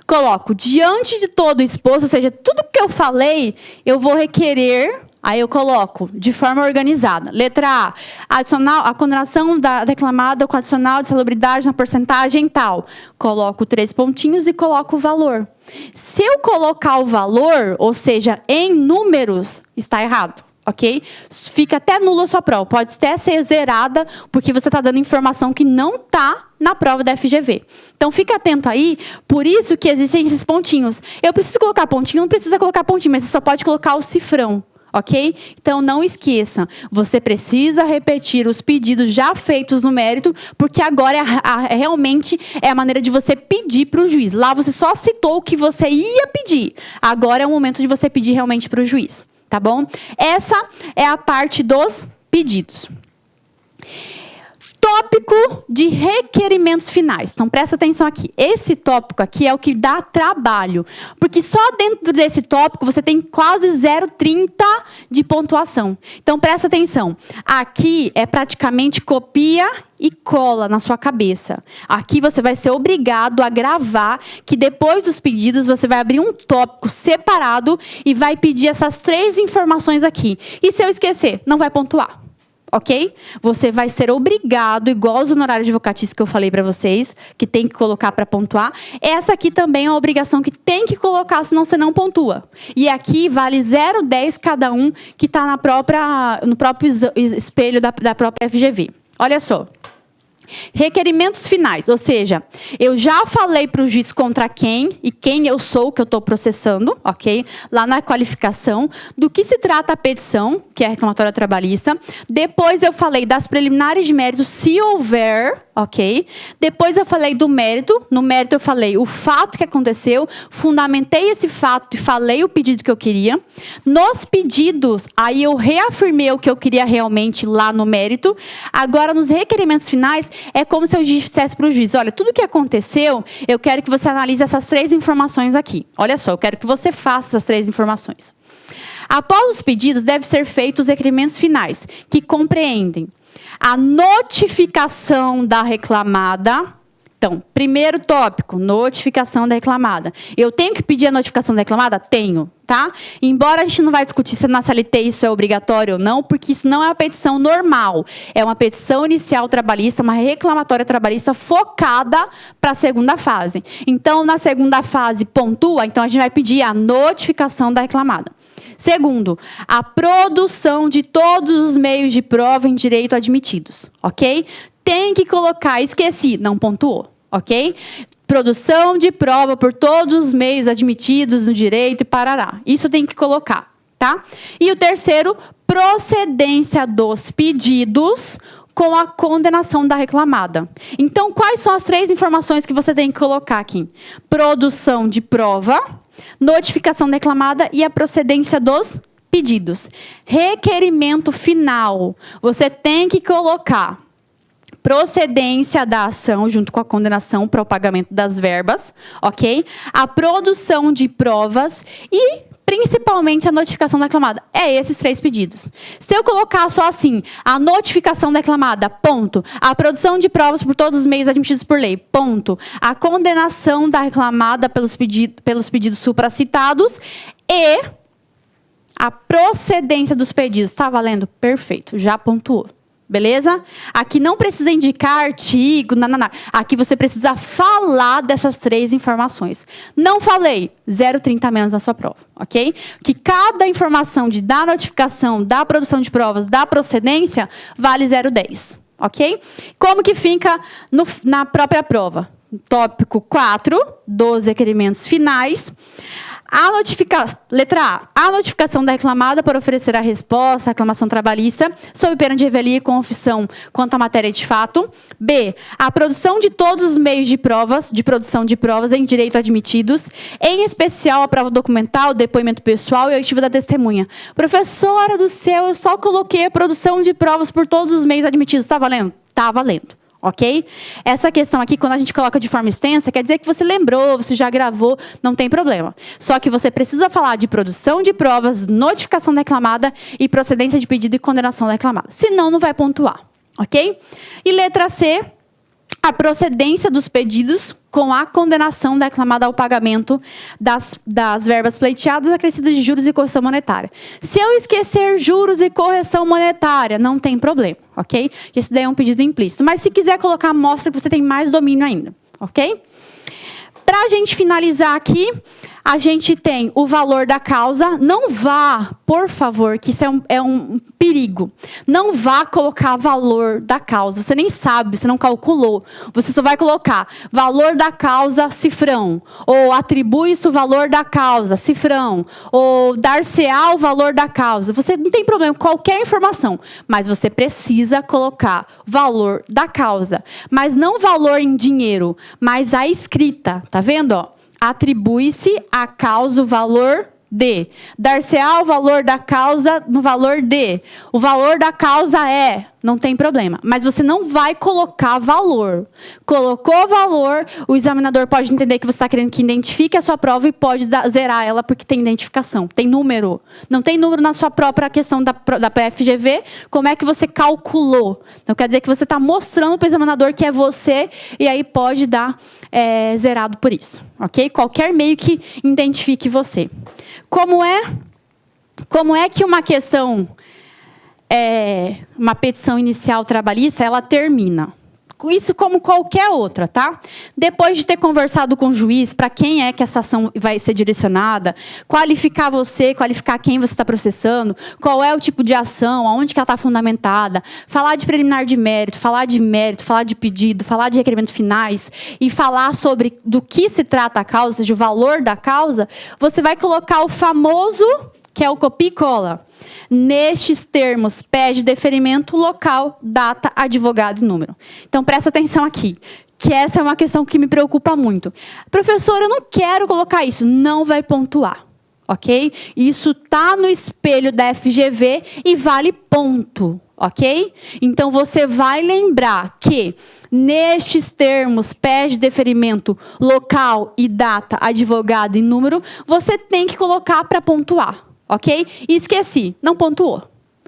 Coloco, diante de todo o exposto, ou seja, tudo que eu falei, eu vou requerer Aí eu coloco de forma organizada. Letra A, adicional, a condenação da reclamada com adicional de salubridade na porcentagem tal. Coloco 3 pontinhos e coloco o valor. Se eu colocar o valor, ou seja, em números, está errado. Ok? Fica até nula a sua prova. Pode até ser zerada, porque você está dando informação que não está na prova da FGV. Então, fica atento aí. Por isso que existem esses pontinhos. Eu preciso colocar pontinho, não precisa colocar pontinho, mas você só pode colocar o cifrão. Ok? Então, não esqueça. Você precisa repetir os pedidos já feitos no mérito, porque agora realmente é a maneira de você pedir para o juiz. Lá você só citou o que você ia pedir. Agora é o momento de você pedir realmente para o juiz. Tá bom? Essa é a parte dos pedidos. Tópico de requerimentos finais. Então, presta atenção aqui. Esse tópico aqui é o que dá trabalho. Porque só dentro desse tópico você tem quase 0,30 de pontuação. Então, presta atenção. Aqui é praticamente copia e cola na sua cabeça. Aqui você vai ser obrigado a gravar que depois dos pedidos você vai abrir um tópico separado e vai pedir essas 3 informações aqui. E se eu esquecer, não vai pontuar. Ok? Você vai ser obrigado, igual os honorários advocatícios que eu falei para vocês, que tem que colocar para pontuar. Essa aqui também é uma obrigação que tem que colocar, senão você não pontua. E aqui vale 0,10 cada um, que está no próprio espelho da própria FGV. Olha só. Requerimentos finais, ou seja, eu já falei para o juiz contra quem e quem eu sou que eu estou processando, ok? Lá na qualificação, do que se trata a petição, que é a reclamatória trabalhista. Depois eu falei das preliminares de mérito, se houver, ok? Depois eu falei do mérito. No mérito eu falei o fato que aconteceu, fundamentei esse fato e falei o pedido que eu queria. Nos pedidos, aí eu reafirmei o que eu queria realmente lá no mérito. Agora, nos requerimentos finais, é como se eu dissesse para o juiz, olha, tudo que aconteceu, eu quero que você analise essas 3 informações aqui. Olha só, eu quero que você faça essas 3 informações. Após os pedidos, devem ser feitos os requerimentos finais, que compreendem a notificação da reclamada. Então, primeiro tópico, notificação da reclamada. Eu tenho que pedir a notificação da reclamada? Tenho, tá? Embora a gente não vai discutir se na CLT isso é obrigatório ou não, porque isso não é uma petição normal. É uma petição inicial trabalhista, uma reclamatória trabalhista focada para a segunda fase. Então, na segunda fase, pontua, então a gente vai pedir a notificação da reclamada. Segundo, a produção de todos os meios de prova em direito admitidos, ok? Tem que colocar, esqueci, não pontuou, ok? Produção de prova por todos os meios admitidos no direito e parará. Isso tem que colocar, tá? E o terceiro, procedência dos pedidos com a condenação da reclamada. Então, quais são as 3 informações que você tem que colocar aqui? Produção de prova, notificação da reclamada e a procedência dos pedidos. Requerimento final, você tem que colocar procedência da ação junto com a condenação para o pagamento das verbas, ok? A produção de provas e, principalmente, a notificação da reclamada. É esses 3 pedidos. Se eu colocar só assim, a notificação da reclamada, ponto. A produção de provas por todos os meios admitidos por lei, ponto. A condenação da reclamada pelos pedidos supracitados e a procedência dos pedidos. Está valendo? Perfeito, já pontuou. Beleza? Aqui não precisa indicar artigo, não. Aqui você precisa falar dessas 3 informações. Não falei, 0,30 menos na sua prova, ok? Que cada informação da notificação, da produção de provas, da procedência, vale 0,10, ok? Como que fica na própria prova? Tópico 4, dos requerimentos finais. Letra A. A notificação da reclamada por oferecer a resposta à reclamação trabalhista sob pena de revelia e confissão quanto à matéria de fato. B. A produção de todos os meios de produção de provas em direito admitidos, em especial a prova documental, depoimento pessoal e o oitivo da testemunha. Professora do céu, eu só coloquei a produção de provas por todos os meios admitidos. Está valendo? Está valendo. Ok? Essa questão aqui, quando a gente coloca de forma extensa, quer dizer que você lembrou, você já gravou, não tem problema. Só que você precisa falar de produção de provas, notificação da reclamada e procedência de pedido e condenação da reclamada. Senão, não vai pontuar. Ok? E letra C, a procedência dos pedidos com a condenação declamada ao pagamento das verbas pleiteadas acrescidas de juros e correção monetária. Se eu esquecer juros e correção monetária, não tem problema, ok? Esse daí é um pedido implícito. Mas se quiser colocar, mostra que você tem mais domínio ainda, ok? Para a gente finalizar aqui, a gente tem o valor da causa. Não vá, por favor, que isso é um perigo. Não vá colocar valor da causa. Você nem sabe, você não calculou. Você só vai colocar valor da causa, cifrão. Ou atribui-se o valor da causa, cifrão. Ou dar-se-á o valor da causa. Você não tem problema com qualquer informação. Mas você precisa colocar valor da causa. Mas não valor em dinheiro, mas a escrita. Tá vendo, ó? Atribui-se à causa o valor de. Dar-se-á o valor da causa no valor de. O valor da causa é. Não tem problema. Mas você não vai colocar valor. Colocou valor, o examinador pode entender que você está querendo que identifique a sua prova e pode zerar ela porque tem identificação. Tem número. Não tem número na sua própria questão da FGV. Como é que você calculou? Então, quer dizer que você está mostrando para o examinador que é você e aí pode dar zerado por isso. Ok? Qualquer meio que identifique você. Como é que uma questão... uma petição inicial trabalhista, ela termina. Isso como qualquer outra, tá? Depois de ter conversado com o juiz, para quem é que essa ação vai ser direcionada, qualificar você, qualificar quem você está processando, qual é o tipo de ação, aonde que ela está fundamentada, falar de preliminar de mérito, falar de pedido, falar de requerimentos finais e falar sobre do que se trata a causa, ou seja, o valor da causa, você vai colocar o famoso, que é o copia e cola. Nestes termos, pede deferimento, local, data, advogado e número. Então, presta atenção aqui, que essa é uma questão que me preocupa muito. Professor, eu não quero colocar isso. Não vai pontuar, ok? Isso está no espelho da FGV e vale ponto, ok? Então, você vai lembrar que nestes termos, pede deferimento, local e data, advogado e número, você tem que colocar para pontuar. Ok? E esqueci, não pontuou.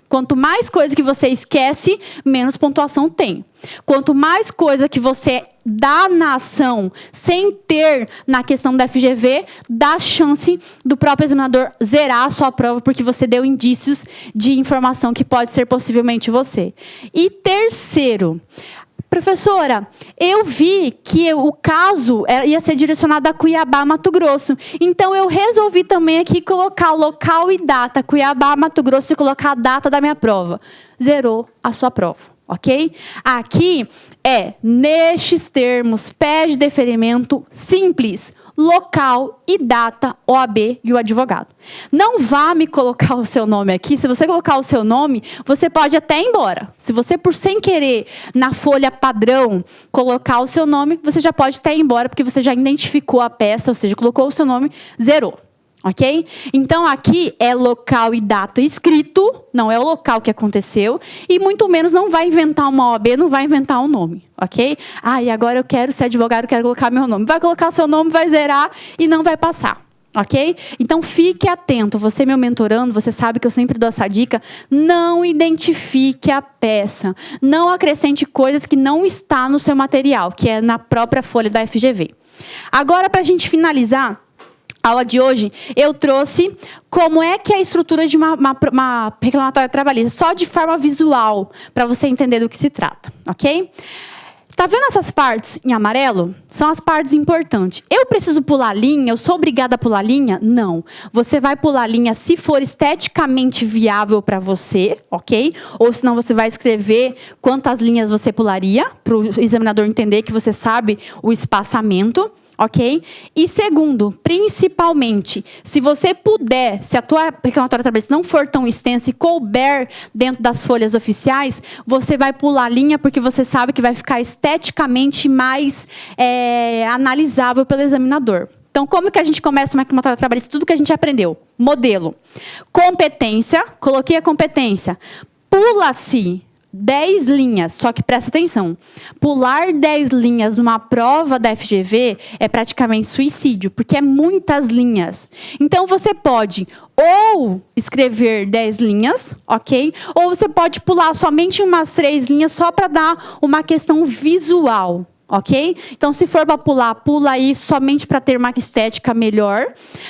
Quanto mais coisa que você esquece, menos pontuação tem. Quanto mais coisa que você dá na ação, sem ter na questão da FGV, dá chance do próprio examinador zerar a sua prova, porque você deu indícios de informação que pode ser possivelmente você. E terceiro... Professora, eu vi que o caso ia ser direcionado a Cuiabá, Mato Grosso. Então, eu resolvi também aqui colocar local e data, Cuiabá, Mato Grosso, e colocar a data da minha prova. Zerou a sua prova, ok? Aqui nestes termos, pede deferimento simples, local e data, OAB e o advogado. Não vá me colocar o seu nome aqui. Se você colocar o seu nome, você pode até ir embora. Se você, por sem querer, na folha padrão, colocar o seu nome, você já pode até ir embora, porque você já identificou a peça, ou seja, colocou o seu nome, zerou. Ok? Então, aqui é local e data escrito, não é o local que aconteceu, e muito menos não vai inventar uma OAB, não vai inventar um nome, ok? E agora eu quero ser advogado, quero colocar meu nome. Vai colocar seu nome, vai zerar e não vai passar, ok? Então, fique atento. Você me mentorando, você sabe que eu sempre dou essa dica. Não identifique a peça. Não acrescente coisas que não está no seu material, que é na própria folha da FGV. Agora, para a gente finalizar a aula de hoje, eu trouxe como é que é a estrutura de uma reclamatória trabalhista, só de forma visual, para você entender do que se trata, ok? Tá vendo essas partes em amarelo? São as partes importantes. Eu preciso pular linha? Eu sou obrigada a pular linha? Não. Você vai pular linha se for esteticamente viável para você, ok? Ou senão você vai escrever quantas linhas você pularia, para o examinador entender que você sabe o espaçamento. Ok? E segundo, principalmente, se você puder, se a tua reclamatória trabalhista não for tão extensa e couber dentro das folhas oficiais, você vai pular a linha porque você sabe que vai ficar esteticamente mais analisável pelo examinador. Então, como que a gente começa uma reclamatória trabalhista? Tudo que a gente aprendeu. Modelo. Competência. Coloquei a competência. Pula-se 10 linhas, só que presta atenção. Pular 10 linhas numa prova da FGV é praticamente suicídio, porque é muitas linhas. Então, você pode ou escrever 10 linhas, ok? Ou você pode pular somente umas 3 linhas só para dar uma questão visual. ok? Então, se for para pular, pula aí somente para ter uma estética melhor.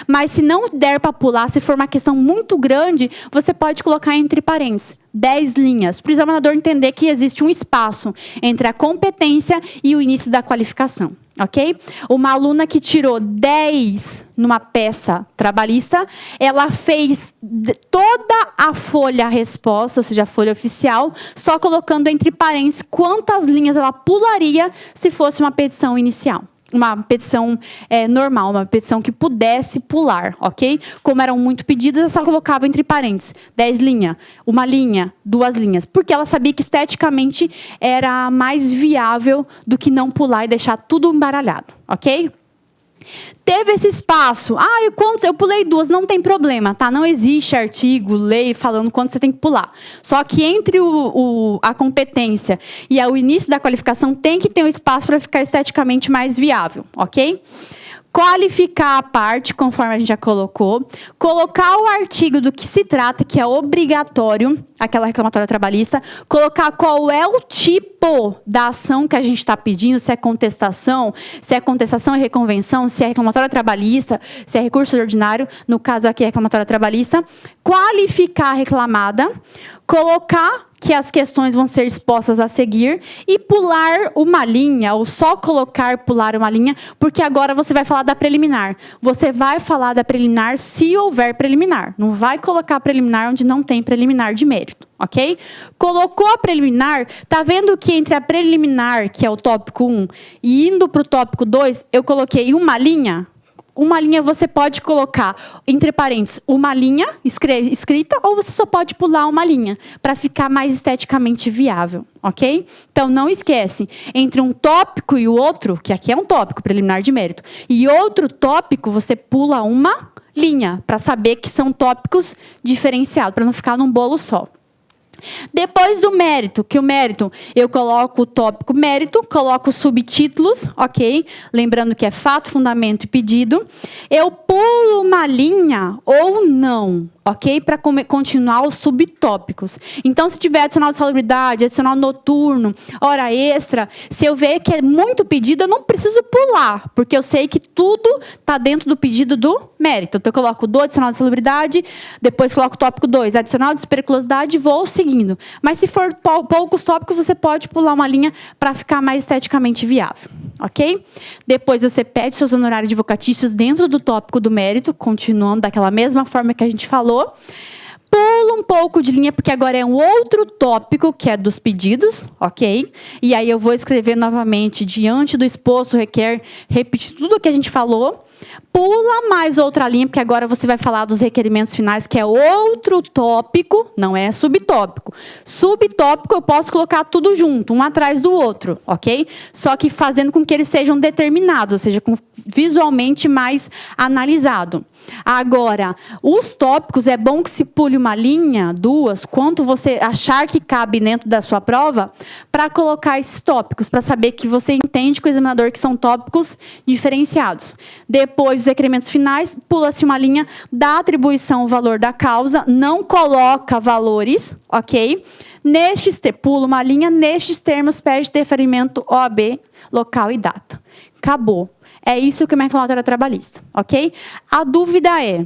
Mas se não der para pular, se for uma questão muito grande, você pode colocar entre parênteses 10 linhas, para o examinador entender que existe um espaço entre a competência e o início da qualificação. Ok? Uma aluna que tirou 10 numa peça trabalhista, ela fez toda a folha resposta, ou seja, a folha oficial, só colocando entre parênteses quantas linhas ela pularia se fosse uma petição inicial. Uma petição normal, uma petição que pudesse pular, ok? Como eram muito pedidas, ela só colocava entre parênteses 10 linhas, 1 linha, 2 linhas, porque ela sabia que esteticamente era mais viável do que não pular e deixar tudo embaralhado, ok? Teve esse espaço. Eu pulei 2, não tem problema, tá? Não existe artigo, lei falando quanto você tem que pular. Só que entre a competência e o início da qualificação tem que ter um espaço para ficar esteticamente mais viável, ok? Qualificar a parte, conforme a gente já colocou. Colocar o artigo do que se trata, que é obrigatório, aquela reclamatória trabalhista. Colocar qual é o tipo da ação que a gente está pedindo, se é contestação e reconvenção, se é reclamatória trabalhista, se é recurso ordinário. No caso aqui é reclamatória trabalhista. Qualificar a reclamada. Colocar que as questões vão ser expostas a seguir e pular uma linha, ou só pular uma linha, porque agora você vai falar da preliminar. Você vai falar da preliminar se houver preliminar. Não vai colocar preliminar onde não tem preliminar de mérito, ok? Colocou a preliminar, tá vendo que entre a preliminar, que é o tópico 1, e indo para o tópico 2, eu coloquei uma linha? Uma linha você pode colocar, entre parênteses, uma linha escrita, ou você só pode pular uma linha, para ficar mais esteticamente viável, ok? Então, não esquece, entre um tópico e o outro, que aqui é um tópico preliminar de mérito, e outro tópico, você pula uma linha, para saber que são tópicos diferenciados, para não ficar num bolo só. Depois do mérito, que o mérito, eu coloco o tópico mérito, coloco subtítulos, ok? Lembrando que é fato, fundamento e pedido. Eu pulo uma linha ou não, ok? Para continuar os subtópicos. Então, se tiver adicional de salubridade, adicional noturno, hora extra, se eu ver que é muito pedido, eu não preciso pular, porque eu sei que tudo está dentro do pedido do mérito. Então, eu coloco do adicional de salubridade, depois coloco o tópico 2, adicional de periculosidade, vou seguindo. Mas se for poucos tópicos, você pode pular uma linha para ficar mais esteticamente viável, ok? Depois você pede seus honorários advocatícios dentro do tópico do mérito, continuando daquela mesma forma que a gente falou. Pula um pouco de linha, porque agora é um outro tópico, que é dos pedidos, ok? E aí eu vou escrever novamente, diante do exposto, requer, repetir tudo o que a gente falou. Pula mais outra linha, porque agora você vai falar dos requerimentos finais, que é outro tópico, não é subtópico. Subtópico eu posso colocar tudo junto, um atrás do outro, ok? Só que fazendo com que eles sejam determinados, ou seja, visualmente mais analisado. Agora, os tópicos, é bom que se pule uma linha, 2, quanto você achar que cabe dentro da sua prova, para colocar esses tópicos, para saber que você entende com o examinador que são tópicos diferenciados. Depois dos requerimentos finais, pula-se uma linha, dá atribuição ao valor da causa, não coloca valores, ok? Pula uma linha, nestes termos, pede deferimento OAB, local e data. Acabou. É isso que é uma reclamatória trabalhista, ok? A dúvida é,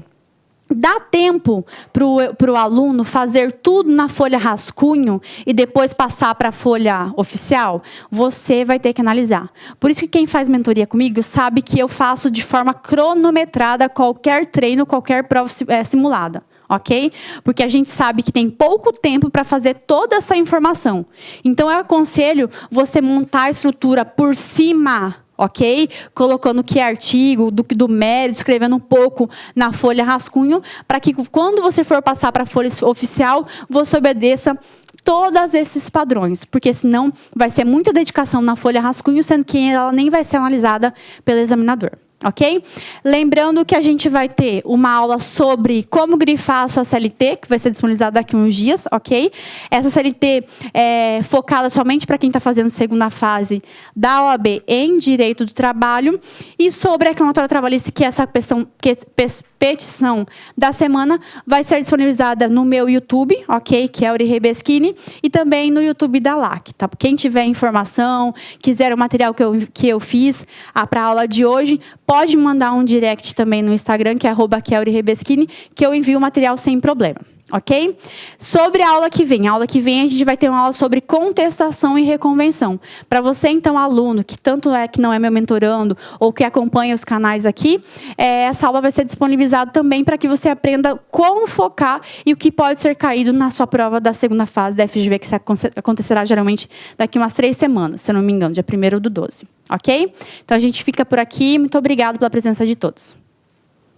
dá tempo para o aluno fazer tudo na folha rascunho e depois passar para a folha oficial? Você vai ter que analisar. Por isso que quem faz mentoria comigo sabe que eu faço de forma cronometrada qualquer treino, qualquer prova simulada. Ok? Porque a gente sabe que tem pouco tempo para fazer toda essa informação. Então, eu aconselho você montar a estrutura por cima, ok? Colocando que é artigo, do mérito, escrevendo um pouco na folha rascunho, para que quando você for passar para a folha oficial, você obedeça todos esses padrões, porque senão vai ser muita dedicação na folha rascunho, sendo que ela nem vai ser analisada pelo examinador. ok? Lembrando que a gente vai ter uma aula sobre como grifar a sua CLT, que vai ser disponibilizada daqui a uns dias, ok? Essa CLT é focada somente para quem está fazendo segunda fase da OAB em Direito do Trabalho. E sobre a reclamatória trabalhista, que essa petição da semana vai ser disponibilizada no meu YouTube, ok? Que é Auri Rebeschini, e também no YouTube da LAC, tá? Quem tiver informação, quiser o material que eu fiz para a aula de hoje, pode mandar um direct também no Instagram, que é @Rebeschini, que eu envio o material sem problema. Ok? Sobre a aula que vem. A aula que vem a gente vai ter uma aula sobre contestação e reconvenção. Para você, então, aluno, que tanto é que não é meu mentorando ou que acompanha os canais aqui, essa aula vai ser disponibilizada também para que você aprenda como focar e o que pode ser caído na sua prova da segunda fase da FGV, que acontecerá geralmente daqui umas 3 semanas, se eu não me engano, dia 1º do 12. Ok? Então, a gente fica por aqui. Muito obrigada pela presença de todos.